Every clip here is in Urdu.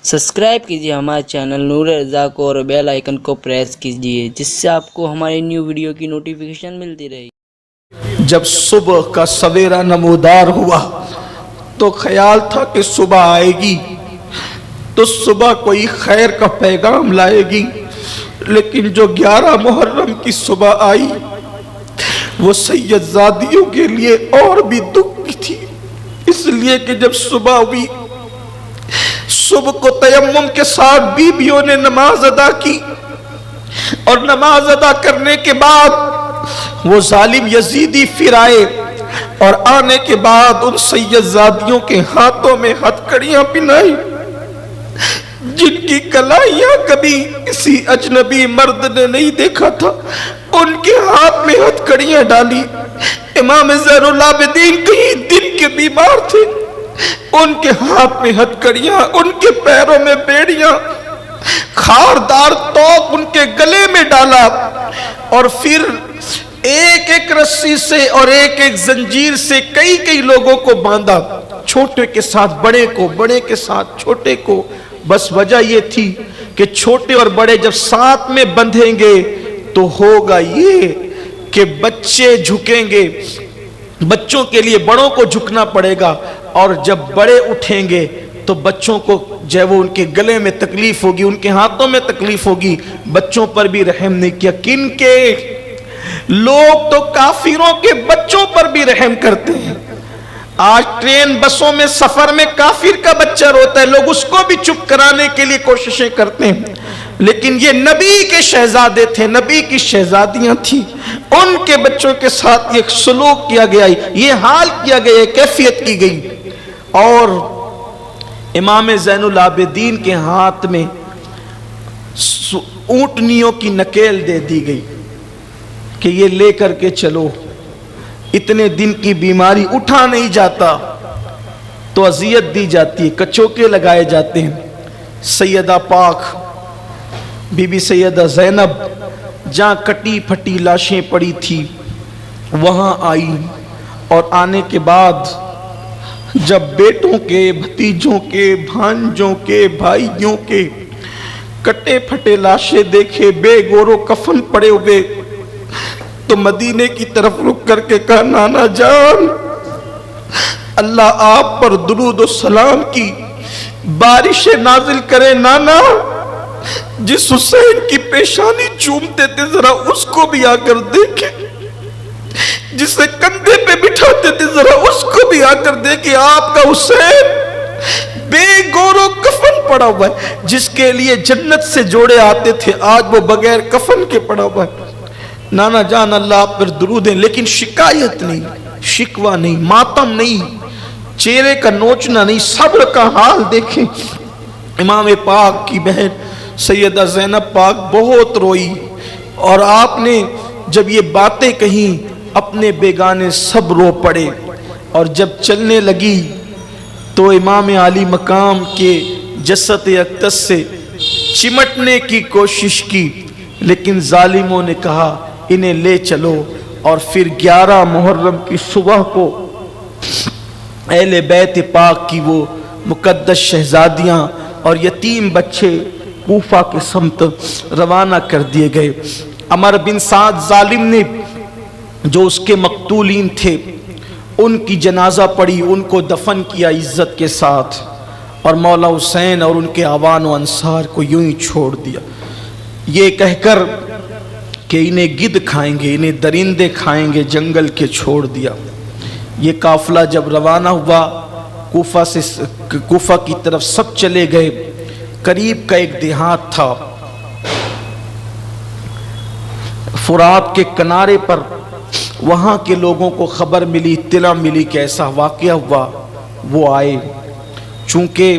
سبسکرائب کیجیے ہمارے چینل نور رضا کو اور بیل آئیکن کو پریس کیجیے جس سے آپ کو ہماری نیو ویڈیو کی نوٹیفیکیشن ملتی رہے۔ جب صبح کا سویرا نمودار ہوا تو خیال تھا کہ صبح آئے گی تو صبح کوئی خیر کا پیغام لائے گی، لیکن جو 11 محرم کی صبح آئی وہ سید زادیوں کے لیے اور بھی دکھ کی تھی، اس لیے کہ جب صبح ہوئی صبح کو تیمم کے ساتھ بیویوں نے نماز ادا کی، اور نماز ادا کرنے کے بعد وہ ظالم یزیدی پھر آئے اور آنے کے بعد ان سید زادیوں کے ہاتھوں میں ہتھکڑیاں پہنائی جن کی کلائیاں کبھی کسی اجنبی مرد نے نہیں دیکھا تھا، ان کے ہاتھ میں ہتھکڑیاں ڈالی۔ امام زین العابدین کئی دن کے بیمار تھے، ان کے ہاتھ میں ہتھکڑیاں، ان کے پیروں میں بیڑیاں، خاردار توق ان کے گلے میں ڈالا، اور پھر ایک ایک رسی سے اور ایک ایک زنجیر سے کئی لوگوں کو باندھا، چھوٹے کے ساتھ بڑے کو، بڑے کے ساتھ چھوٹے کو۔ بس وجہ یہ تھی کہ چھوٹے اور بڑے جب ساتھ میں بندھیں گے تو ہوگا یہ کہ بچے جھکیں گے، بچوں کے لیے بڑوں کو جھکنا پڑے گا، اور جب بڑے اٹھیں گے تو بچوں کو جو وہ ان کے گلے میں تکلیف ہوگی، ان کے ہاتھوں میں تکلیف ہوگی۔ بچوں پر بھی رحم نہیں کیا، کن کے؟ لوگ تو کافروں کے بچوں پر بھی رحم کرتے ہیں۔ آج ٹرین بسوں میں سفر میں کافر کا بچہ روتا ہے، لوگ اس کو بھی چپ کرانے کے لیے کوششیں کرتے ہیں، لیکن یہ نبی کے شہزادے تھے، نبی کی شہزادیاں تھیں، ان کے بچوں کے ساتھ یہ سلوک کیا گیا، یہ حال کیا گیا، یہ کیفیت کی گئی۔ اور امام زین العابدین کے ہاتھ میں اونٹنیوں کی نکیل دے دی گئی کہ یہ لے کر کے چلو، اتنے دن کی بیماری اٹھا نہیں جاتا تو اذیت دی جاتی ہے، کچوکے لگائے جاتے ہیں۔ سیدہ پاک بی بی سیدہ زینب جہاں کٹی پھٹی لاشیں پڑی تھی وہاں آئی، اور آنے کے بعد جب بیٹوں کے، بھتیجوں کے، بھانجوں کے، بھائیوں کے کٹے پھٹے لاشیں دیکھے، بے گور و کفن پڑے ہوئے، تو مدینے کی طرف رک کر کے کہا، نانا جان اللہ آپ پر درود و سلام کی بارش نازل کرے۔ نانا جس حسین کی پیشانی چومتے تھے ذرا اس کو بھی آ کر دیکھیں، جسے کندھے پہ بٹھاتے تھے ذرا اس کو بھی آ کر دیکھیں، آپ کا حسین بے گور و کفن پڑا ہوا ہے، جس کے لیے جنت سے جوڑے آتے تھے آج وہ بغیر کفن کے پڑا ہوا ہے۔ نانا جان اللہ آپ پر درود ہیں، لیکن شکایت نہیں، شکوہ نہیں، ماتم نہیں، چہرے کا نوچنا نہیں، صبر کا حال دیکھیں۔ امام پاک کی بہن سیدہ زینب پاک بہت روئی، اور آپ نے جب یہ باتیں کہیں اپنے بیگانے سب رو پڑے، اور جب چلنے لگی تو امام عالی مقام کے جسد اقدس سے چمٹنے کی کوشش کی، لیکن ظالموں نے کہا انہیں لے چلو، اور پھر 11 محرم کی صبح کو اہل بیت پاک کی وہ مقدس شہزادیاں اور یتیم بچے کوفہ کے سمت روانہ کر دیے گئے۔ عمر بن سعد ظالم نے جو اس کے مقتولین تھے ان کی جنازہ پڑھی، ان کو دفن کیا عزت کے ساتھ، اور مولا حسین اور ان کے اعوان و انصار کو یوں ہی چھوڑ دیا، یہ کہہ کر کہ انہیں گدھ کھائیں گے، انہیں درندے کھائیں گے، جنگل کے چھوڑ دیا۔ یہ قافلہ جب روانہ ہوا کوفہ کی طرف سب چلے گئے، قریب کا ایک دیہات تھا فرات کے کنارے پر، وہاں کے لوگوں کو خبر ملی، اطلاع ملی کہ ایسا واقعہ ہوا، وہ آئے۔ چونکہ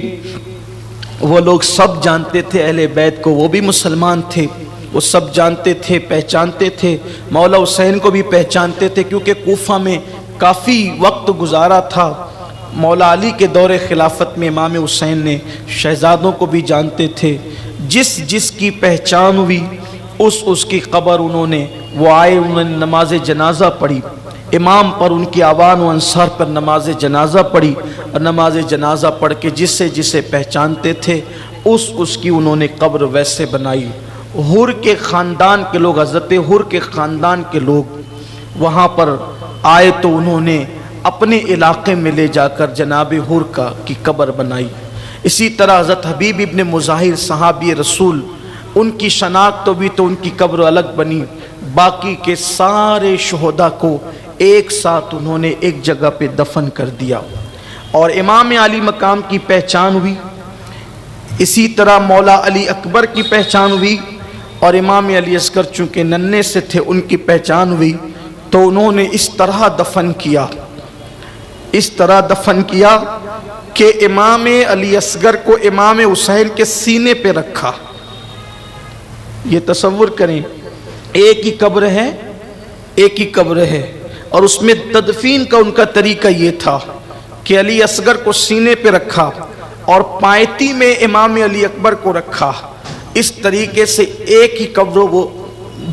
وہ لوگ سب جانتے تھے اہل بیت کو، وہ بھی مسلمان تھے، وہ سب جانتے تھے، پہچانتے تھے، مولا حسین کو بھی پہچانتے تھے، کیونکہ کوفہ میں کافی وقت گزارا تھا۔ مولا علی کے دور خلافت میں امام حسین نے شہزادوں کو بھی جانتے تھے، جس کی پہچان ہوئی اس کی قبر انہوں نے، وہ آئے، انہوں نے نماز جنازہ پڑھی، امام پر ان کی اعوان و انصار پر نماز جنازہ پڑھی، اور نماز جنازہ پڑھ کے جسے پہچانتے تھے اس کی انہوں نے قبر ویسے بنائی۔ حر کے خاندان کے لوگ، حضرت حر کے خاندان کے لوگ وہاں پر آئے تو انہوں نے اپنے علاقے میں لے جا کر جناب حر کی قبر بنائی۔ اسی طرح حضرت حبیب ابن مظاہر صحابی رسول، ان کی شناخت ہوئی تو ان کی قبر الگ بنی۔ باقی کے سارے شہداء کو ایک ساتھ انہوں نے ایک جگہ پہ دفن کر دیا، اور امام علی مقام کی پہچان ہوئی۔ اسی طرح مولا علی اکبر کی پہچان ہوئی، اور امام علی اصغر چونکہ ننھے سے تھے ان کی پہچان ہوئی، تو انہوں نے اس طرح دفن کیا کہ امام علی اصغر کو امام حسین کے سینے پہ رکھا۔ یہ تصور کریں، ایک ہی قبر ہے، اور اس میں تدفین کا ان کا طریقہ یہ تھا کہ علی اصغر کو سینے پہ رکھا اور پائتی میں امام علی اکبر کو رکھا۔ اس طریقے سے ایک ہی قبر وہ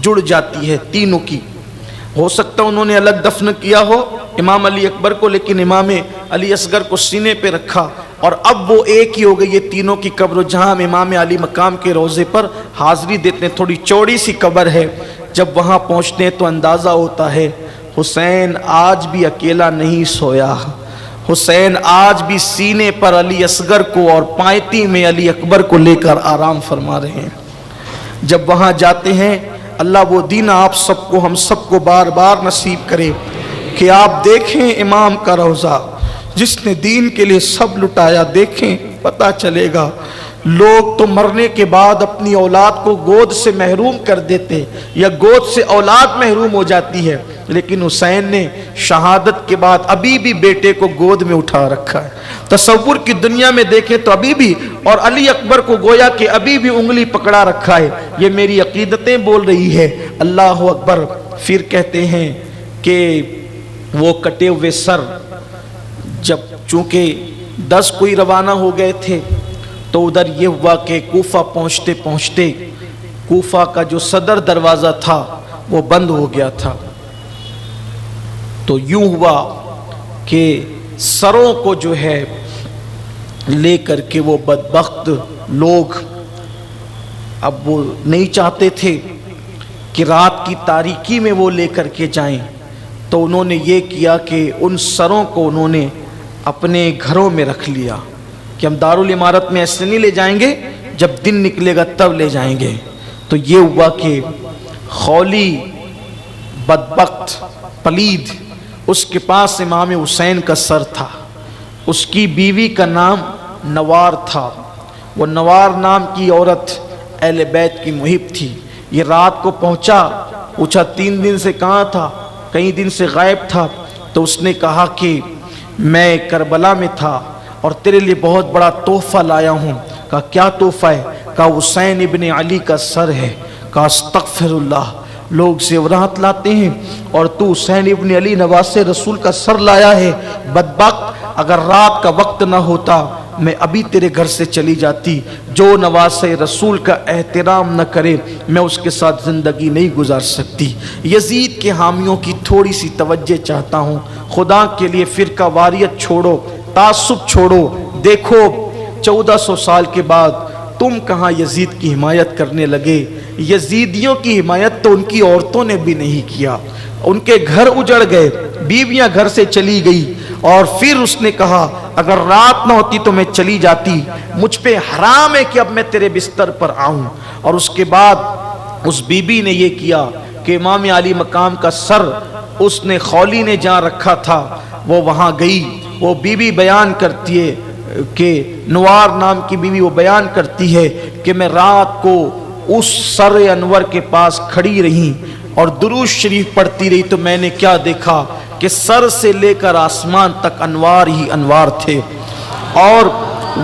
جڑ جاتی ہے تینوں کی۔ ہو سکتا انہوں نے الگ دفن کیا ہو امام علی اکبر کو، لیکن امام علی اصغر کو سینے پہ رکھا، اور اب وہ ایک ہی ہو گئی یہ تینوں کی قبر۔ جہاں ہم امام علی مقام کے روضے پر حاضری دیتے ہیں، تھوڑی چوڑی سی قبر ہے، جب وہاں پہنچتے ہیں تو اندازہ ہوتا ہے حسین آج بھی اکیلا نہیں سویا، حسین آج بھی سینے پر علی اصغر کو اور پائتی میں علی اکبر کو لے کر آرام فرما رہے ہیں۔ جب وہاں جاتے ہیں، اللہ وہ دین آپ سب کو، ہم سب کو بار بار نصیب کرے کہ آپ دیکھیں امام کا روضہ، جس نے دین کے لیے سب لٹایا۔ دیکھیں، پتہ چلے گا لوگ تو مرنے کے بعد اپنی اولاد کو گود سے محروم کر دیتے، یا گود سے اولاد محروم ہو جاتی ہے، لیکن حسین نے شہادت کے بعد ابھی بھی بیٹے کو گود میں اٹھا رکھا ہے۔ تصور کی دنیا میں دیکھیں تو ابھی بھی، اور علی اکبر کو گویا کہ ابھی بھی انگلی پکڑا رکھا ہے۔ یہ میری عقیدتیں بول رہی ہے، اللہ اکبر۔ پھر کہتے ہیں کہ وہ کٹے ہوئے سر، جب چونکہ 10 کوئی روانہ ہو گئے تھے، تو ادھر یہ ہوا کہ کوفہ پہنچتے پہنچتے کوفہ کا جو صدر دروازہ تھا وہ بند ہو گیا تھا، تو یوں ہوا کہ سروں کو جو ہے لے کر کے وہ بدبخت لوگ، اب وہ نہیں چاہتے تھے کہ رات کی تاریکی میں وہ لے کر کے جائیں، تو انہوں نے یہ کیا کہ ان سروں کو انہوں نے اپنے گھروں میں رکھ لیا کہ ہم دارالعمارت میں ایسے نہیں لے جائیں گے، جب دن نکلے گا تب لے جائیں گے۔ تو یہ ہوا کہ خولی بدبخت پلید، اس کے پاس امام حسین کا سر تھا، اس کی بیوی کا نام نوار تھا، وہ نوار نام کی عورت اہل بیت کی محب تھی۔ یہ رات کو پوچھا 3 دن سے کہاں تھا، کئی دن سے غائب تھا، تو اس نے کہا کہ میں کربلا میں تھا اور تیرے لیے بہت بڑا تحفہ لایا ہوں۔ کہا کیا تحفہ ہے؟ کہا حسین ابن علی کا سر ہے۔ کہا استغفر اللہ، لوگ زیورات لاتے ہیں اور تو حسین ابن علی نواسے رسول کا سر لایا ہے؟ بدبخت، اگر رات کا وقت نہ ہوتا میں ابھی تیرے گھر سے چلی جاتی۔ جو نواسے رسول کا احترام نہ کرے میں اس کے ساتھ زندگی نہیں گزار سکتی۔ یزید کے حامیوں کی تھوڑی سی توجہ چاہتا ہوں، خدا کے لیے فرقہ واریت چھوڑو، تعصب چھوڑو۔ دیکھو 1400 سال کے بعد تم کہاں یزید کی حمایت کرنے لگے؟ یزیدیوں کی حمایت تو ان کی عورتوں نے بھی نہیں کیا، ان کے گھر اجڑ گئے، بیویاں گھر سے چلی گئی، اور پھر اس نے کہا اگر رات نہ ہوتی تو میں چلی جاتی، مجھ پہ حرام ہے کہ اب میں تیرے بستر پر آؤں۔ اور اس کے بعد اس بی بی نے یہ کیا کہ امام علی مقام کا سر اس نے خولی نے جہاں رکھا تھا وہ وہاں گئی۔ وہ بی بی بیان کرتی ہے کہ نوار نام کی بیوی وہ بیان کرتی ہے کہ میں رات کو اس سر انور کے پاس کھڑی رہی اور درود شریف پڑھتی رہی، تو میں نے کیا دیکھا کہ سر سے لے کر آسمان تک انوار ہی انوار تھے۔ اور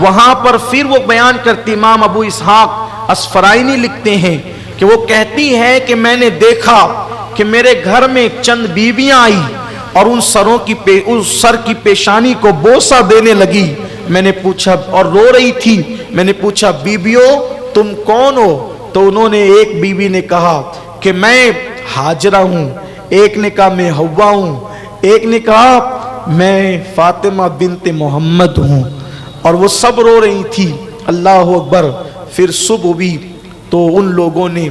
وہاں پر پھر وہ بیان کرتی، امام ابو اسحاق اسفرائینی لکھتے ہیں کہ وہ کہتی ہے کہ میں نے دیکھا کہ میرے گھر میں چند بیویاں آئی اور ان سروں کی اس سر کی پیشانی کو بوسہ دینے لگی۔ میں نے پوچھا، اور رو رہی تھی، میں نے پوچھا بیویوں تم کون ہو؟ تو انہوں نے، ایک بیوی نے کہا کہ میں ہاجرہ ہوں، ایک نے کہا میں حوا ہوں، ایک نے کہا میں فاطمہ بنت محمد ہوں، اور وہ سب رو رہی تھی۔ اللہ اکبر. پھر صبح ہوئی تو ان لوگوں نے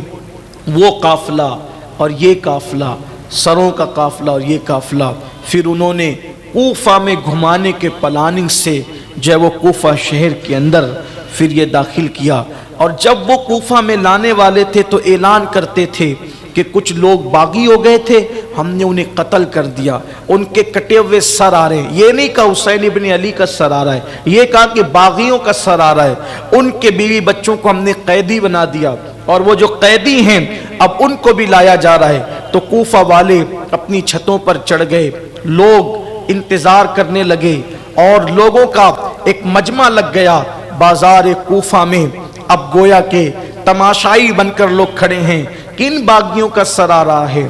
وہ قافلہ اور یہ قافلہ، سروں کا قافلہ اور یہ قافلہ، پھر انہوں نے کوفہ میں گھمانے کے پلاننگ سے جو ہے وہ کوفہ شہر کے اندر پھر یہ داخل کیا. اور جب وہ کوفہ میں لانے والے تھے تو اعلان کرتے تھے کہ کچھ لوگ باغی ہو گئے تھے، ہم نے انہیں قتل کر دیا، ان کے کٹے ہوئے سر آ رہے ہیں. یہ نہیں کہا حسین ابن علی کا سر آ رہا ہے، یہ کہا کہ باغیوں کا سر آ رہا ہے. ان کے بیوی بچوں کو ہم نے قیدی بنا دیا، اور وہ جو قیدی ہیں اب ان کو بھی لایا جا رہا ہے. تو کوفہ والے اپنی چھتوں پر چڑھ گئے، لوگ انتظار کرنے لگے، اور لوگوں کا ایک مجمع لگ گیا بازار کوفہ میں. اب گویا کہ تماشائی بن کر لوگ کھڑے ہیں، کن باغیوں کا سر آ رہا ہے،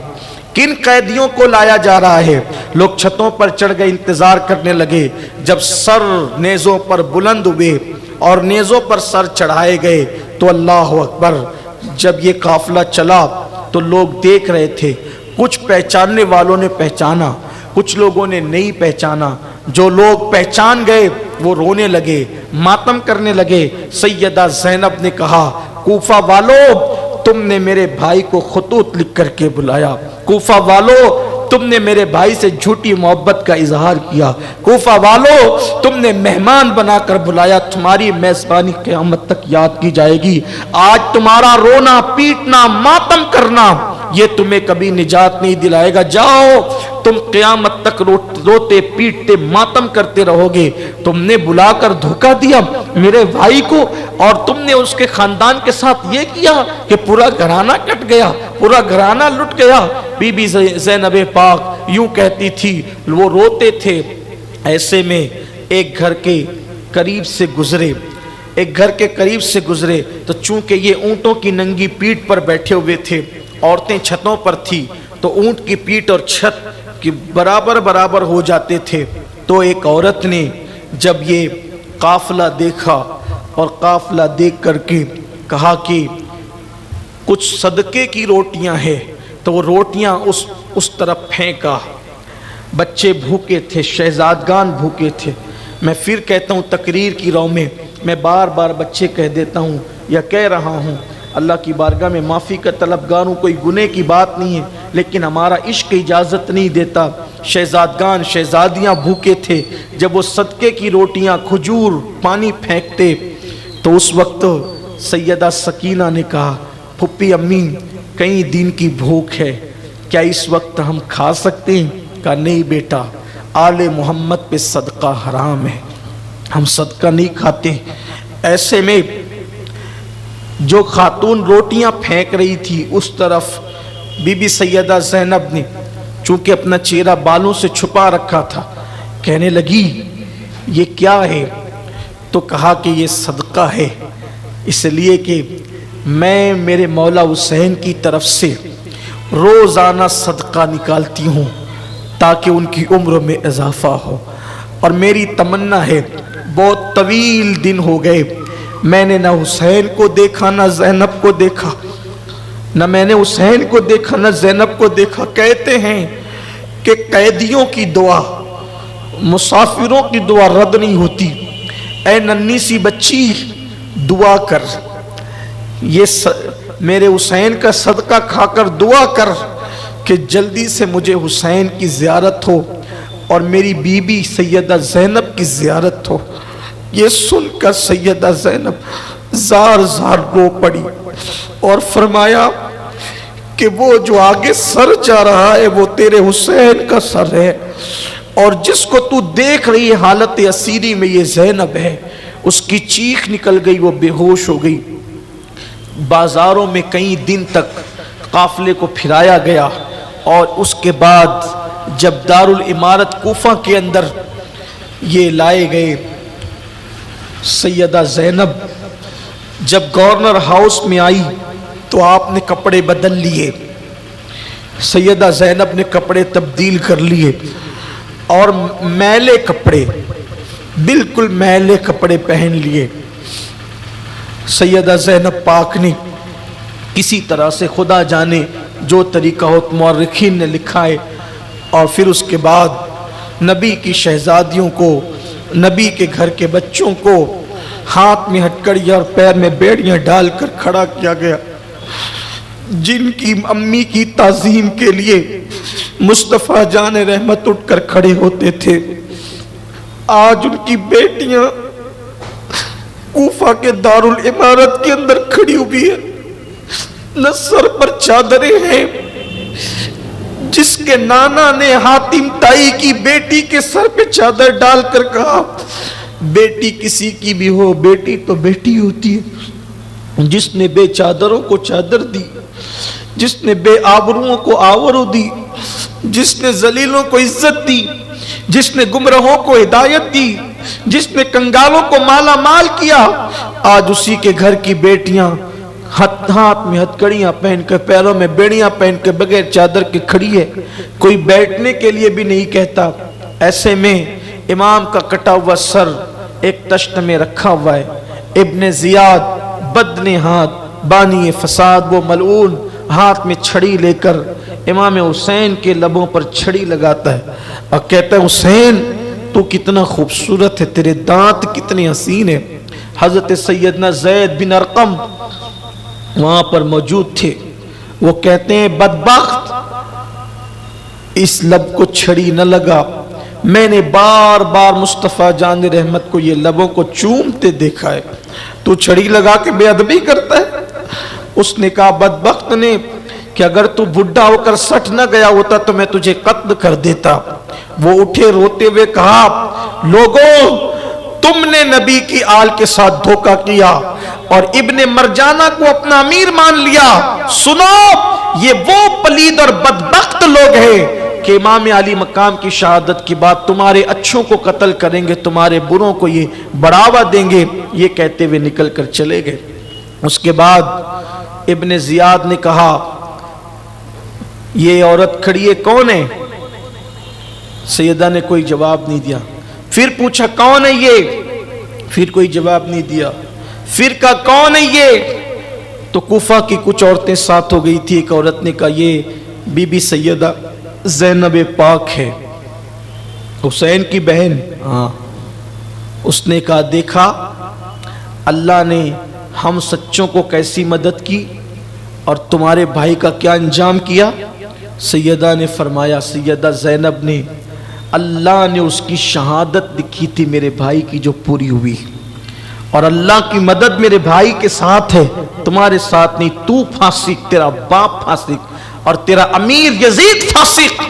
کن قیدیوں کو لایا جا رہا ہے. لوگ چھتوں پر چڑھ گئے، انتظار کرنے لگے. جب سر نیزوں پر بلند ہوئے اور نیزوں پر سر چڑھائے گئے تو اللہ اکبر، جب یہ قافلہ چلا تو لوگ دیکھ رہے تھے. کچھ پہچاننے والوں نے پہچانا، کچھ لوگوں نے نہیں پہچانا. جو لوگ پہچان گئے وہ رونے لگے، ماتم کرنے لگے. سیدہ زینب نے کہا، کوفہ والو تم نے میرے بھائی کو خطوط لکھ کر کے بلایا، کوفہ والو تم نے میرے بھائی سے جھوٹی محبت کا اظہار کیا، کوفہ والو تم نے مہمان بنا کر بلایا، تمہاری میزبانی قیامت تک یاد کی جائے گی. آج تمہارا رونا پیٹنا ماتم کرنا یہ تمہیں کبھی نجات نہیں دلائے گا. جاؤ تم قیامت تک روتے پیٹتے ماتم کرتے رہو گے. تم نے بلا کر دھوکہ دیا میرے بھائی کو، اور تم نے اس کے خاندان کے ساتھ یہ کیا کہ پورا گھرانہ کٹ گیا، پورا گھرانہ لٹ گیا. بی بی زینب پاک یوں کہتی تھی، وہ روتے تھے. ایسے میں ایک گھر کے قریب سے گزرے، ایک گھر کے قریب سے گزرے تو چونکہ یہ اونٹوں کی ننگی پیٹھ پر بیٹھے ہوئے تھے، عورتیں چھتوں پر تھی تو اونٹ کی پیٹھ اور چھت کی برابر ہو جاتے تھے. تو ایک عورت نے جب یہ قافلہ دیکھا اور قافلہ دیکھ کر کے کہا کہ کچھ صدقے کی روٹیاں ہیں، تو وہ روٹیاں اس طرف پھینکا. بچے بھوکے تھے، شہزادگان بھوکے تھے. میں پھر کہتا ہوں تقریر کی رو میں بار بار بچے کہہ دیتا ہوں یا کہہ رہا ہوں. اللہ کی بارگاہ میں معافی کا طلبگار ہوں، کوئی گناہ کی بات نہیں ہے، لیکن ہمارا عشق اجازت نہیں دیتا. شہزادگان شہزادیاں بھوکے تھے. جب وہ صدقے کی روٹیاں کھجور پانی پھینکتے تو اس وقت سیدہ سکینہ نے کہا، پھپھی امی کئی دن کی بھوک ہے، کیا اس وقت ہم کھا سکتے ہیں؟ کہا نہیں بیٹا، آل محمد پہ صدقہ حرام ہے، ہم صدقہ نہیں کھاتے. ایسے میں جو خاتون روٹیاں پھینک رہی تھی اس طرف بی بی سیدہ زینب نے چونکہ اپنا چہرہ بالوں سے چھپا رکھا تھا، کہنے لگی یہ کیا ہے؟ تو کہا کہ یہ صدقہ ہے، اس لیے کہ میں میرے مولا حسین کی طرف سے روزانہ صدقہ نکالتی ہوں تاکہ ان کی عمر میں اضافہ ہو، اور میری تمنا ہے، بہت طویل دن ہو گئے میں نے نہ حسین کو دیکھا نہ زینب کو دیکھا، نہ میں نے حسین کو دیکھا نہ زینب کو دیکھا. کہتے ہیں کہ قیدیوں کی دعا مسافروں کی دعا رد نہیں ہوتی. اے ننھی سی بچی دعا کر، یہ میرے حسین کا صدقہ کھا کر دعا کر کہ جلدی سے مجھے حسین کی زیارت ہو اور میری بی بی سیدہ زینب کی زیارت ہو. یہ سن کر سیدہ زینب زار زار رو پڑی اور فرمایا کہ وہ جو آگے سر جا رہا ہے وہ تیرے حسین کا سر ہے، اور جس کو تو دیکھ رہی ہے حالت اسیری میں یہ زینب ہے. اس کی چیخ نکل گئی، وہ بے ہوش ہو گئی. بازاروں میں کئی دن تک قافلے کو پھرایا گیا، اور اس کے بعد جب دارالامارت کوفہ کے اندر یہ لائے گئے، سیدہ زینب جب گورنر ہاؤس میں آئی تو آپ نے کپڑے بدل لیے. سیدہ زینب نے کپڑے تبدیل کر لیے اور میلے کپڑے، بالکل میلے کپڑے پہن لیے. سیدہ زینب پاک نے کسی طرح سے خدا جانے جو طریقہ ہو مورخین نے لکھا ہے، اور پھر اس کے بعد نبی کی شہزادیوں کو، نبی کے گھر کے بچوں کو ہاتھ میں ہتکڑیاں اور پیر میں بیڑیاں ڈال کر کھڑا کیا گیا. جن کی امی کی تعظیم کے لیے مصطفیٰ جان رحمت اٹھ کر کھڑے ہوتے تھے، آج ان کی بیٹیاں کوفہ کے دارالعمارت کے اندر کھڑی ہوئی ہے. نہ سر پر چادریں ہیں. جس کے نانا نے حاتم تائی کی بیٹی کے سر پہ چادر ڈال کر کہا بیٹی کسی کی بھی ہو بیٹی تو بیٹی ہوتی ہے. جس نے بے چادروں کو چادر دی، جس نے بے آبروؤں کو آبرو دی، جس نے ذلیلوں کو عزت دی، جس نے گمراہوں کو ہدایت دی، جس نے کنگالوں کو مالا مال کیا، آج اسی کے گھر کی بیٹیاں ہاتھ میں ہتکڑیاں پہن کے پیروں میں بیڑیاں پہن کے بغیر چادر کے کھڑی ہے. کوئی بیٹھنے کے لیے بھی نہیں کہتا. ایسے میں امام کا کٹا ہوا سر ایک تشت میں رکھا ہوا ہے. ابن زیاد بدن ہاتھ بانی فساد وہ ملعون ہاتھ میں چھڑی لے کر امام حسین کے لبوں پر چھڑی لگاتا ہے اور کہتا ہے حسین تو کتنا خوبصورت ہے، تیرے دانت کتنے حسین ہیں. حضرت سیدنا زید بن ارقم وہاں پر موجود تھے. وہ کہتے ہیں بدبخت اس لب کو چھڑی نہ لگا. میں نے بار بار مصطفیٰ جان رحمت کو یہ لبوں کو چومتے دیکھا ہے، تو چھڑی لگا کے بے ادبی کرتا ہے. اس نے کہا بدبخت نے کہ اگر تو بڈھا ہو کر سٹ نہ گیا ہوتا تو میں تجھے قتل کر دیتا. وہ اٹھے روتے ہوئے کہا لوگوں تم نے نبی کی آل کے ساتھ دھوکہ کیا اور ابن مرجانہ کو اپنا امیر مان لیا. سنو یہ وہ پلید اور بدبخت لوگ ہیں کہ امام علی مقام کی شہادت کی بات تمہارے اچھوں کو قتل کریں گے، تمہارے بروں کو یہ بڑھاوا دیں گے. یہ کہتے ہوئے نکل کر چلے گئے. اس کے بعد ابن زیاد نے کہا یہ عورت کھڑی ہے کون ہے؟ سیدہ نے کوئی جواب نہیں دیا. پھر پوچھا کون ہے یہ؟ پھر کوئی جواب نہیں دیا. پھر کہا کون ہے یہ؟ تو کوفہ کی کچھ عورتیں ساتھ ہو گئی تھی. ایک عورت نے کہا یہ بی بی سیدہ زینب پاک ہے، حسین کی بہن. ہاں. اس نے کہا دیکھا اللہ نے ہم سچوں کو کیسی مدد کی اور تمہارے بھائی کا کیا انجام کیا. سیدہ نے فرمایا سیدہ زینب نے اللہ نے اس کی شہادت لکھی تھی میرے بھائی کی جو پوری ہوئی، اور اللہ کی مدد میرے بھائی کے ساتھ ہے، تمہارے ساتھ نہیں. تو فاسق، تیرا باپ فاسق اور تیرا امیر یزید فاسق.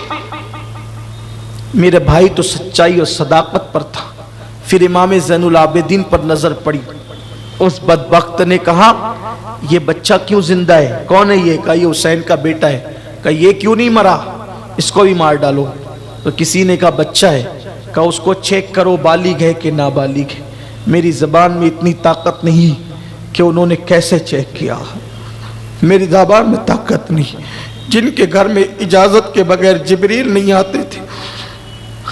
میرے بھائی تو سچائی اور صداقت پر تھا. پھر امام زین العابدین پر نظر پڑی. اس بدبخت نے کہا یہ بچہ کیوں زندہ ہے؟ کون ہے یہ؟ کہا یہ حسین کا بیٹا ہے. کہا یہ کیوں نہیں مرا؟ اس کو بھی مار ڈالو. تو کسی نے کہا بچہ ہے. کہا اس کو چیک کرو بالغ ہے کہ نابالغ ہے. میری زبان میں اتنی طاقت نہیں کہ انہوں نے کیسے چیک کیا. میری زبان میں طاقت نہیں. جن کے گھر میں اجازت کے بغیر جبریل نہیں آتے تھے،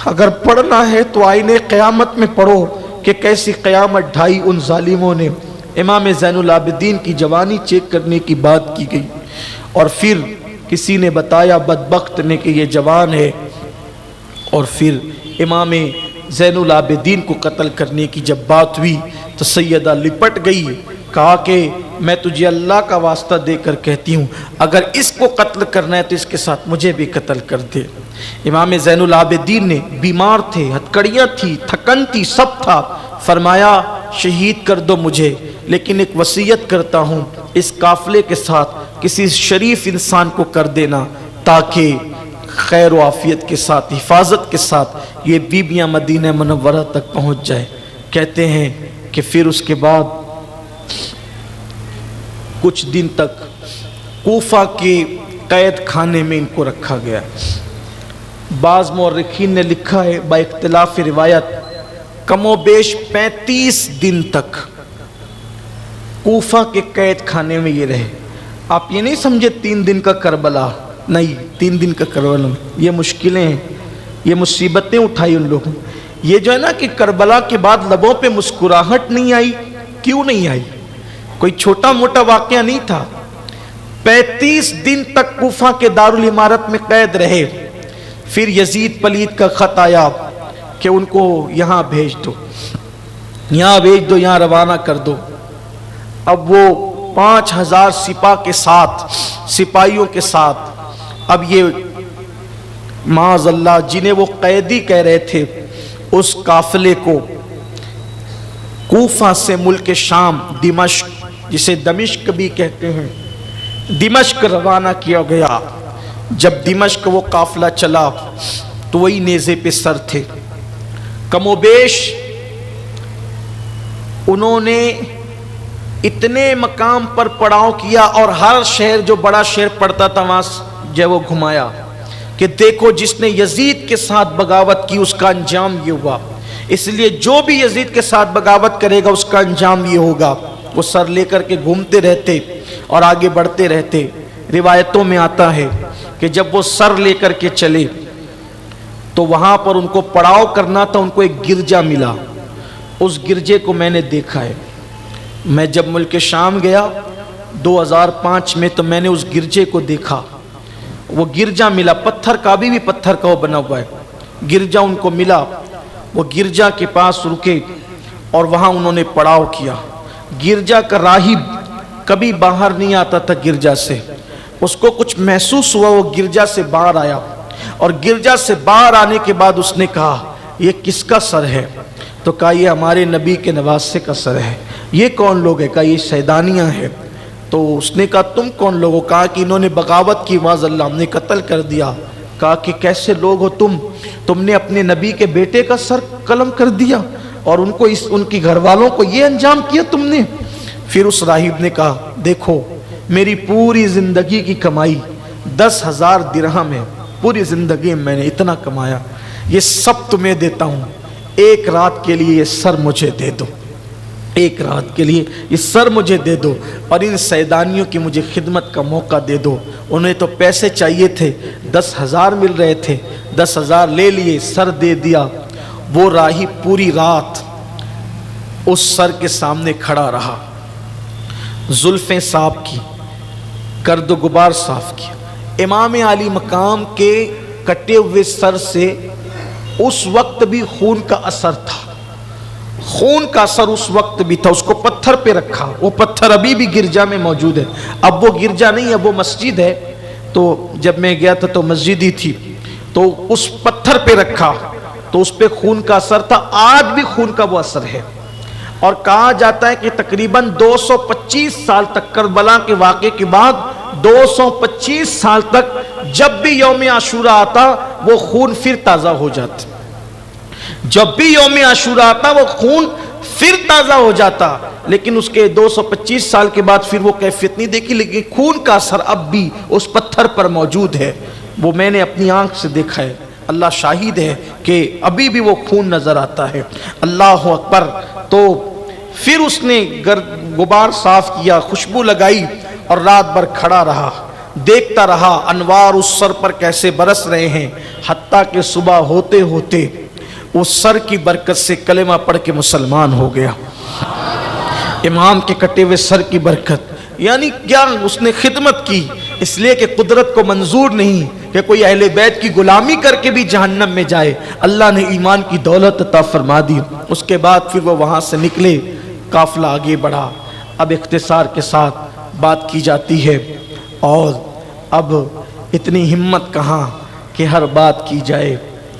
اگر پڑھنا ہے تو آئینے قیامت میں پڑھو کہ کیسی قیامت ڈھائی ان ظالموں نے. امام زین العابدین کی جوانی چیک کرنے کی بات کی گئی اور پھر کسی نے بتایا بدبخت نے کہ یہ جوان ہے. اور پھر امام زین العابدین کو قتل کرنے کی جب بات ہوئی تو سیدہ لپٹ گئی. کہا کہ میں تجھے اللہ کا واسطہ دے کر کہتی ہوں اگر اس کو قتل کرنا ہے تو اس کے ساتھ مجھے بھی قتل کر دے. امام زین العابدین نے بیمار تھے، ہتکڑیاں تھی، تھکن تھی، سب تھا. فرمایا شہید کر دو مجھے، لیکن ایک وصیت کرتا ہوں اس قافلے کے ساتھ کسی شریف انسان کو کر دینا تاکہ خیر و عافیت کے ساتھ حفاظت کے ساتھ یہ بیبیاں مدینہ منورہ تک پہنچ جائے. کہتے ہیں کہ پھر اس کے بعد کچھ دن تک کوفہ کے قید خانے میں ان کو رکھا گیا. بعض مورخین نے لکھا ہے با اختلاف روایت کم و بیش 35 دن تک کوفہ کے قید خانے میں یہ رہے. آپ یہ نہیں سمجھے 3 دن کا کربلا، نہیں، 3 دن کا کربلا. یہ مشکلیں ہیں، یہ مصیبتیں اٹھائی ان لوگوں. یہ جو ہے نا کہ کربلا کے بعد لبوں پہ مسکراہٹ نہیں آئی. کیوں نہیں آئی؟ کوئی چھوٹا موٹا واقعہ نہیں تھا. 35 دن تک کوفہ کے دارالعمارت میں قید رہے. پھر یزید پلید کا خط آیا کہ ان کو یہاں بھیج دو. یہاں بھیج دو، یہاں روانہ کر دو۔ اب وہ 5000 سپاہ کے ساتھ، سپاہیوں کے ساتھ، اب یہ معاذ اللہ جنہیں وہ قیدی کہہ رہے تھے، اس قافلے کو کوفہ سے ملک شام دمشق، جسے دمشق بھی کہتے ہیں، دمشق روانہ کیا گیا۔ جب دمشق وہ قافلہ چلا تو وہی نیزے پہ سر تھے۔ کم و بیش انہوں نے اتنے مقام پر پڑاؤ کیا اور ہر شہر جو بڑا شہر پڑتا تھا وہاں جو وہ گھمایا کہ دیکھو جس نے یزید کے ساتھ بغاوت کی اس کا انجام یہ ہوا، اس لیے جو بھی یزید کے ساتھ بغاوت کرے گا اس کا انجام یہ ہوگا۔ وہ سر لے کر کے گھومتے رہتے اور آگے بڑھتے رہتے۔ روایتوں میں آتا ہے کہ جب وہ سر لے کر کے چلے تو وہاں پر ان کو پڑاؤ کرنا تھا، ان کو ایک گرجا ملا۔ اس گرجے کو میں نے دیکھا ہے، میں جب ملک شام گیا 2005 میں تو میں نے اس گرجے کو دیکھا۔ وہ گرجا ملا، پتھر کا، ابھی بھی پتھر کا وہ بنا ہوا ہے، گرجا ان کو ملا۔ وہ گرجا کے پاس رکے اور وہاں انہوں نے پڑاؤ کیا۔ گرجا کا راہب کبھی باہر نہیں آتا تھا گرجا سے، اس کو کچھ محسوس ہوا، وہ گرجا سے باہر آیا اور گرجا سے باہر آنے کے بعد اس نے کہا یہ کس کا سر ہے؟ تو کہا یہ ہمارے نبی کے نواسے کا سر ہے۔ یہ کون لوگ ہیں؟ کہا یہ سیدانیہ ہیں۔ تو اس نے کہا تم کون لوگ ہو؟ کہا کہ انہوں نے بغاوت کی، معاذ اللہ ہم نے قتل کر دیا۔ کہا کہ کیسے لوگ ہو تم نے اپنے نبی کے بیٹے کا سر قلم کر دیا اور ان کو ان کی گھر والوں کو یہ انجام کیا تم نے؟ پھر اس راہب نے کہا دیکھو میری پوری زندگی کی کمائی 10,000 درہم ہے، پوری زندگی میں نے اتنا کمایا، یہ سب تمہیں دیتا ہوں، ایک رات کے لیے یہ سر مجھے دے دو، ایک رات کے لیے یہ سر مجھے دے دو اور ان سیدانیوں کی مجھے خدمت کا موقع دے دو۔ انہیں تو پیسے چاہیے تھے، 10,000 مل رہے تھے، 10,000 لے لیے، سر دے دیا۔ وہ راہب پوری رات اس سر کے سامنے کھڑا رہا، زلفیں صاف کی، گرد و غبار صاف کیا۔ امام علی مقام کے کٹے ہوئے سر سے اس وقت بھی خون کا اثر تھا، خون کا اثر اس وقت بھی تھا۔ اس کو پتھر پہ رکھا، وہ پتھر ابھی بھی گرجا میں موجود ہے، اب وہ گرجا نہیں ہے، وہ مسجد ہے۔ تو جب میں گیا تھا تو مسجد ہی تھی، تو اس پتھر پہ رکھا تو اس پہ خون کا اثر تھا، آج بھی خون کا وہ اثر ہے۔ اور کہا جاتا ہے کہ تقریباً 225 سال تک، کربلا کے واقعے کے بعد 225 سال تک جب بھی یوم عاشورہ آتا وہ خون پھر تازہ ہو جاتا، جب بھی یوم عاشورہ آتا وہ خون پھر تازہ ہو جاتا۔ لیکن اس کے 225 سال کے بعد پھر وہ کیفیت نہیں دیکھی، لیکن خون کا اثر اب بھی اس پتھر پر موجود ہے، وہ میں نے اپنی آنکھ سے دیکھا ہے، اللہ شاہد ہے کہ ابھی بھی وہ خون نظر آتا ہے۔ اللہ اکبر۔ تو پھر اس نے غبار صاف کیا، خوشبو لگائی اور رات بھر کھڑا رہا، دیکھتا رہا انوار اس سر پر کیسے برس رہے ہیں، حتیٰ کہ صبح ہوتے ہوتے اس سر کی برکت سے کلمہ پڑھ کے مسلمان ہو گیا۔ امام کے کٹے ہوئے سر کی برکت، یعنی کیا اس نے خدمت کی، اس لیے کہ قدرت کو منظور نہیں کہ کوئی اہل بیت کی غلامی کر کے بھی جہنم میں جائے، اللہ نے ایمان کی دولت عطا فرما دی۔ اس کے بعد پھر وہ وہاں سے نکلے، قافلہ آگے بڑھا۔ اب اختصار کے ساتھ بات کی جاتی ہے اور اب اتنی ہمت کہاں کہ ہر بات کی جائے،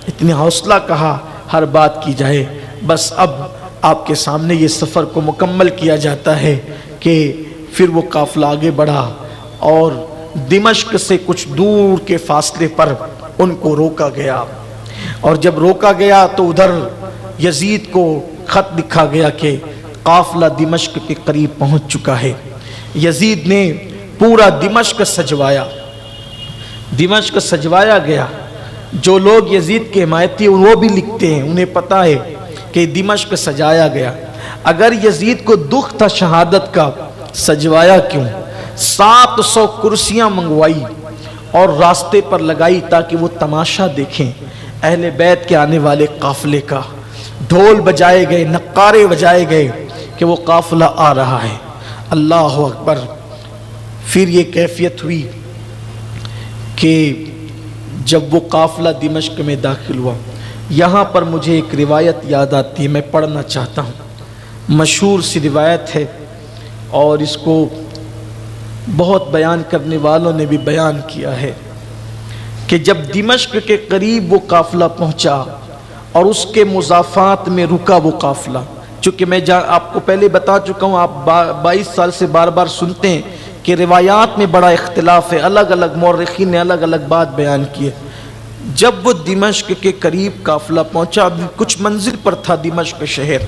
اتنی حوصلہ کہاں ہر بات کی جائے۔ بس اب آپ کے سامنے یہ سفر کو مکمل کیا جاتا ہے کہ پھر وہ قافلہ آگے بڑھا اور دمشق سے کچھ دور کے فاصلے پر ان کو روکا گیا، اور جب روکا گیا تو ادھر یزید کو خط لکھا گیا کہ قافلہ دمشق کے قریب پہنچ چکا ہے۔ یزید نے پورا دمشق سجوایا، دمشق سجوایا گیا۔ جو لوگ یزید کے حمایتی ہیں وہ بھی لکھتے ہیں، انہیں پتہ ہے کہ دمشق سجایا گیا۔ اگر یزید کو دکھ تھا شہادت کا، سجوایا کیوں؟ 700 کرسیاں منگوائی اور راستے پر لگائی تاکہ وہ تماشا دیکھیں اہل بیت کے آنے والے قافلے کا۔ ڈھول بجائے گئے، نقارے بجائے گئے کہ وہ قافلہ آ رہا ہے۔ اللہ اکبر۔ پھر یہ کیفیت ہوئی کہ جب وہ قافلہ دمشق میں داخل ہوا، یہاں پر مجھے ایک روایت یاد آتی ہے، میں پڑھنا چاہتا ہوں۔ مشہور سی روایت ہے اور اس کو بہت بیان کرنے والوں نے بھی بیان کیا ہے کہ جب دمشق کے قریب وہ قافلہ پہنچا اور اس کے مضافات میں رکا وہ قافلہ، چونکہ میں آپ کو پہلے بتا چکا ہوں، آپ 22 سال سے بار بار سنتے ہیں کہ روایات میں بڑا اختلاف ہے، الگ الگ مورخین نے الگ الگ بات بیان کی ہے۔ جب وہ دمشق کے قریب قافلہ پہنچا، ابھی کچھ منزل پر تھا دمشق شہر،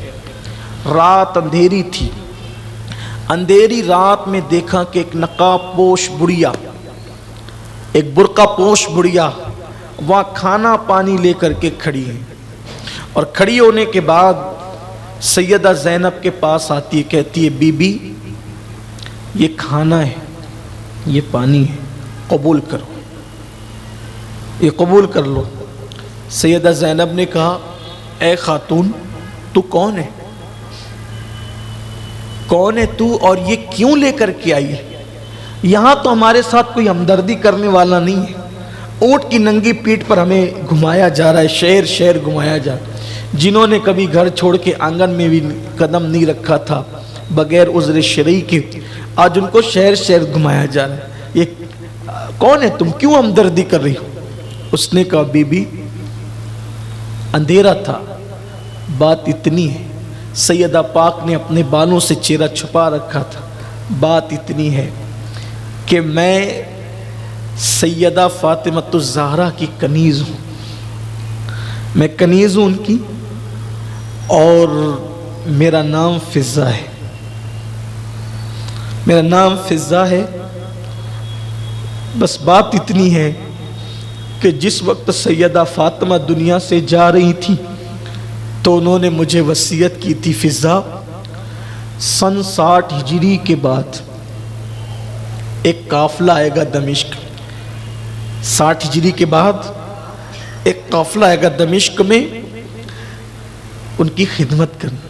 رات اندھیری تھی، اندھیری رات میں دیکھا کہ ایک نقاب پوش بڑھیا، ایک برقع پوش بڑھیا وہاں کھانا پانی لے کر کے کھڑی ہے، اور کھڑی ہونے کے بعد سیدہ زینب کے پاس آتی ہے، کہتی ہے بی بی یہ کھانا ہے، یہ پانی ہے، قبول کرو، یہ قبول کر لو۔ سیدہ زینب نے کہا اے خاتون تو کون ہے، کون ہے تو، اور یہ کیوں لے کر کے آئی ہے؟ یہاں تو ہمارے ساتھ کوئی ہمدردی کرنے والا نہیں ہے، اونٹ کی ننگی پیٹھ پر ہمیں گھمایا جا رہا ہے، شہر شہر گھمایا جا رہا ہے، جنہوں نے کبھی گھر چھوڑ کے آنگن میں بھی قدم نہیں رکھا تھا بغیر عذر شرعی کے، آج ان کو شہر شہر گھمایا جا رہا ہے، یہ کون ہے تم، کیوں ہمدردی کر رہی ہو؟ اس نے کہا بی بی اندھیرا تھا، بات اتنی ہے، سیدہ پاک نے اپنے بالوں سے چہرہ چھپا رکھا تھا، بات اتنی ہے کہ میں سیدہ فاطمۃ الزہرا کی کنیز ہوں، میں کنیز ہوں ان کی، اور میرا نام فضہ ہے، میرا نام فضہ ہے۔ بس بات اتنی ہے کہ جس وقت سیدہ فاطمہ دنیا سے جا رہی تھی تو انہوں نے مجھے وصیت کی تھی فضہ سن 60 ہجری کے بعد ایک قافلہ آئے گا دمشق، 60 ہجری کے بعد ایک قافلہ آئے گا دمشق میں، ان کی خدمت کرنا،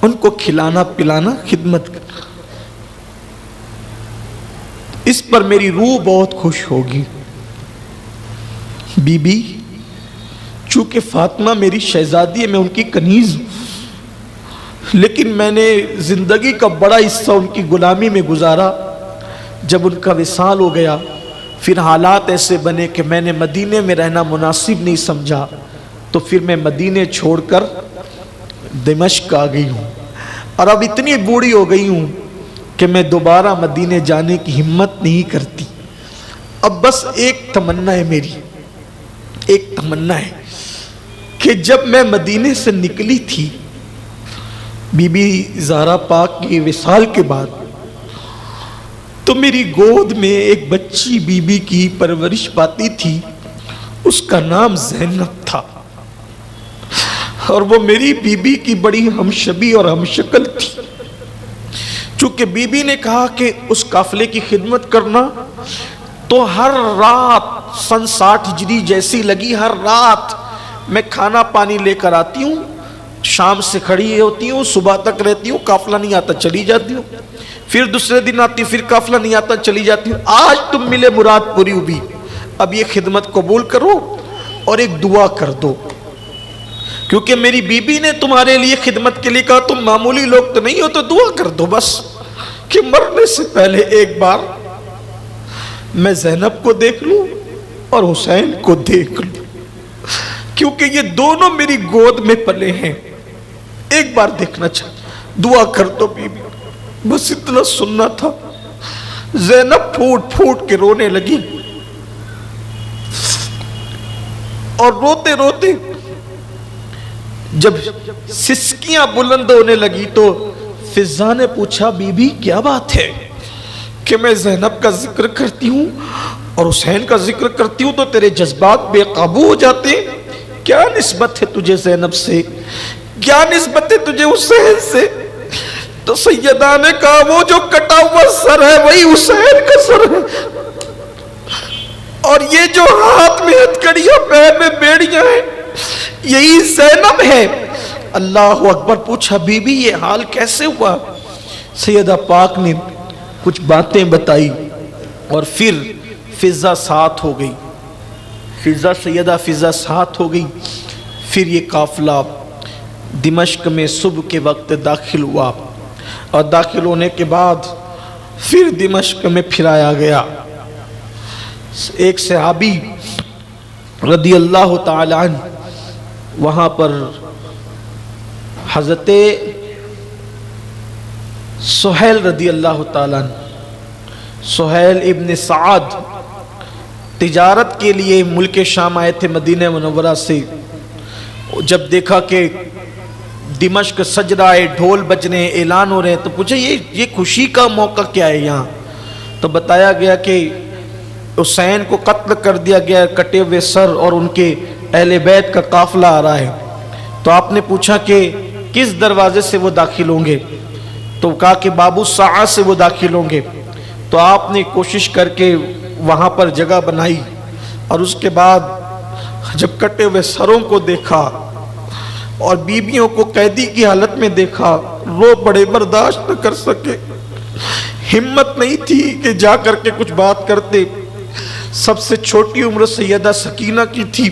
ان کو کھلانا پلانا، خدمت کرنا، اس پر میری روح بہت خوش ہوگی۔ بی بی چونکہ فاطمہ میری شہزادی ہے، میں ان کی کنیز ہوں، لیکن میں نے زندگی کا بڑا حصہ ان کی غلامی میں گزارا، جب ان کا وصال ہو گیا پھر حالات ایسے بنے کہ میں نے مدینے میں رہنا مناسب نہیں سمجھا، تو پھر میں مدینے چھوڑ کر دمشق آ گئی ہوں، اور اب اتنی بوڑھی ہو گئی ہوں کہ میں دوبارہ مدینے جانے کی ہمت نہیں کرتی۔ اب بس ایک تمنا ہے میری، ایک تمنا ہے کہ جب میں مدینے سے نکلی تھی بی بی زہرا پاک کی وصال کے بعد، تو میری گود میں ایک بچی بی بی کی پرورش پاتی تھی، اس کا نام زینب تھا، اور وہ میری بی بی کی بڑی ہمشبی اور ہمشکل تھی۔ چونکہ بی بی نے کہا کہ اس قافلے کی خدمت کرنا، تو ہر رات سن 60 ہجری جیسی لگی، ہر رات میں کھانا پانی لے کر آتی ہوں، شام سے کھڑی ہوتی ہوں، صبح تک رہتی ہوں، قافلہ نہیں آتا چلی جاتی ہوں، پھر دوسرے دن آتی ہوں، پھر قافلہ نہیں آتا چلی جاتی ہوں۔ آج تم ملے مراد پوری ہوئی، اب یہ خدمت قبول کرو اور ایک دعا کر دو، کیونکہ میری بی بی نے تمہارے لیے خدمت کے لیے کہا تم معمولی لوگ تو نہیں ہو، تو دعا کر دو بس کہ مرنے سے پہلے ایک بار میں زینب کو دیکھ لوں اور حسین کو دیکھ لوں، کیونکہ یہ دونوں میری گود میں پلے ہیں، ایک بار دیکھنا چاہتا، دعا کر دو بی بی، بس اتنا سننا تھا۔ زینب پھوٹ پھوٹ کے رونے لگی، اور روتے روتے جب سسکیاں بلند ہونے لگی تو فضہ نے پوچھا بی بی کیا بات ہے کہ میں زینب کا ذکر کرتی ہوں اور حسین کا ذکر کرتی ہوں تو تیرے جذبات بے قابو ہو جاتے ہیں، کیا نسبت ہے تجھے زینب سے، کیا نسبت ہے تجھے حسین سے؟ تو سیدہ نے کہا وہ جو کٹا ہوا سر ہے وہی حسین کا سر ہے، اور یہ جو ہاتھ میں ہتھکڑیاں پیر میں بیڑیاں ہیں یہی زینب ہے۔ اللہ اکبر۔ پوچھا بی بی یہ حال کیسے ہوا؟ سیدہ پاک نے کچھ باتیں بتائی اور پھر فضہ ساتھ ہو گئی، سیدہ فضہ ساتھ ہو گئی۔ پھر یہ قافلہ دمشق میں صبح کے وقت داخل ہوا اور داخل ہونے کے بعد پھر دمشق میں پھرایا گیا۔ ایک صحابی رضی اللہ تعالی عنہ وہاں پر حضرت سہیل رضی اللہ تعالی عنہ، سہیل ابن سعد تجارت کے لیے ملک شام آئے تھے مدینہ منورہ سے۔ جب دیکھا کہ دمشق سج رہا ہے، ڈھول بج رہے ہیں، اعلان ہو رہے ہیں، تو پوچھا یہ خوشی کا موقع کیا ہے یہاں؟ تو بتایا گیا کہ حسین کو قتل کر دیا گیا، کٹے ہوئے سر اور ان کے اہل بیت کا قافلہ آ رہا ہے۔ تو آپ نے پوچھا کہ کس دروازے سے وہ داخل ہوں گے؟ تو کہا کہ بابو سعد سے وہ داخل ہوں گے۔ تو آپ نے کوشش کر کے وہاں پر جگہ بنائی اور اس کے بعد جب کٹے ہوئے سروں کو دیکھا اور بیویوں کو قیدی کی حالت میں دیکھا، رو پڑے، برداشت نہ کر سکے، ہمت نہیں تھی کہ جا کر کے کچھ بات کرتے۔ سب سے چھوٹی عمر سیدہ سکینہ کی تھی۔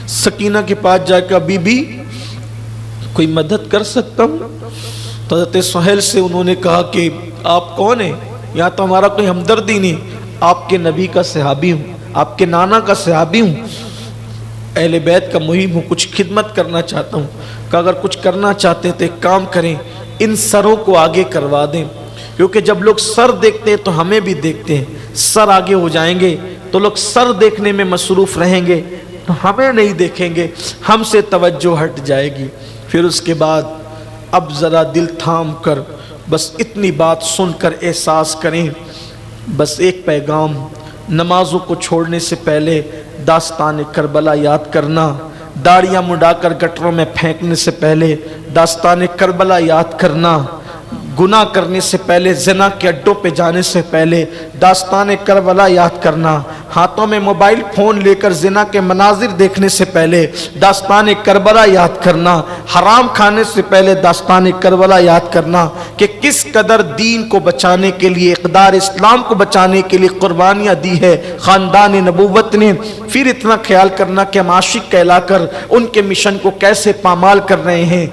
سکینہ کے پاس جا کے بی بی کوئی مدد کر سکتا ہوں؟ تو حضرت سہیل سے انہوں نے کہا کہ آپ کون ہیں؟ یہاں تو ہمارا کوئی ہمدردی نہیں، آپ کے نبی کا صحابی ہوں، آپ کے نانا کا صحابی ہوں، اہل بیت کا مہم ہوں، کچھ خدمت کرنا چاہتا ہوں۔ کہ اگر کچھ کرنا چاہتے تو ایک کام کریں، ان سروں کو آگے کروا دیں، کیونکہ جب لوگ سر دیکھتے ہیں تو ہمیں بھی دیکھتے ہیں۔ سر آگے ہو جائیں گے تو لوگ سر دیکھنے میں مصروف رہیں گے تو ہمیں نہیں دیکھیں گے، ہم سے توجہ ہٹ جائے گی۔ پھر اس کے بعد اب ذرا دل تھام کر بس اتنی بات سن کر احساس کریں، بس ایک پیغام، نمازوں کو چھوڑنے سے پہلے داستان کربلا یاد کرنا، داڑیاں مڈا کر گٹروں میں پھینکنے سے پہلے داستان کربلا یاد کرنا، گناہ کرنے سے پہلے، زنا کے اڈوں پہ جانے سے پہلے داستان کربلا یاد کرنا، ہاتھوں میں موبائل فون لے کر زنا کے مناظر دیکھنے سے پہلے داستان کربلا یاد کرنا، حرام کھانے سے پہلے داستان کربلا یاد کرنا کہ کس قدر دین کو بچانے کے لیے، اقدار اسلام کو بچانے کے لیے قربانیاں دی ہے خاندان نبوت نے۔ پھر اتنا خیال کرنا کہ ہم عاشق کہلا کر ان کے مشن کو کیسے پامال کر رہے ہیں۔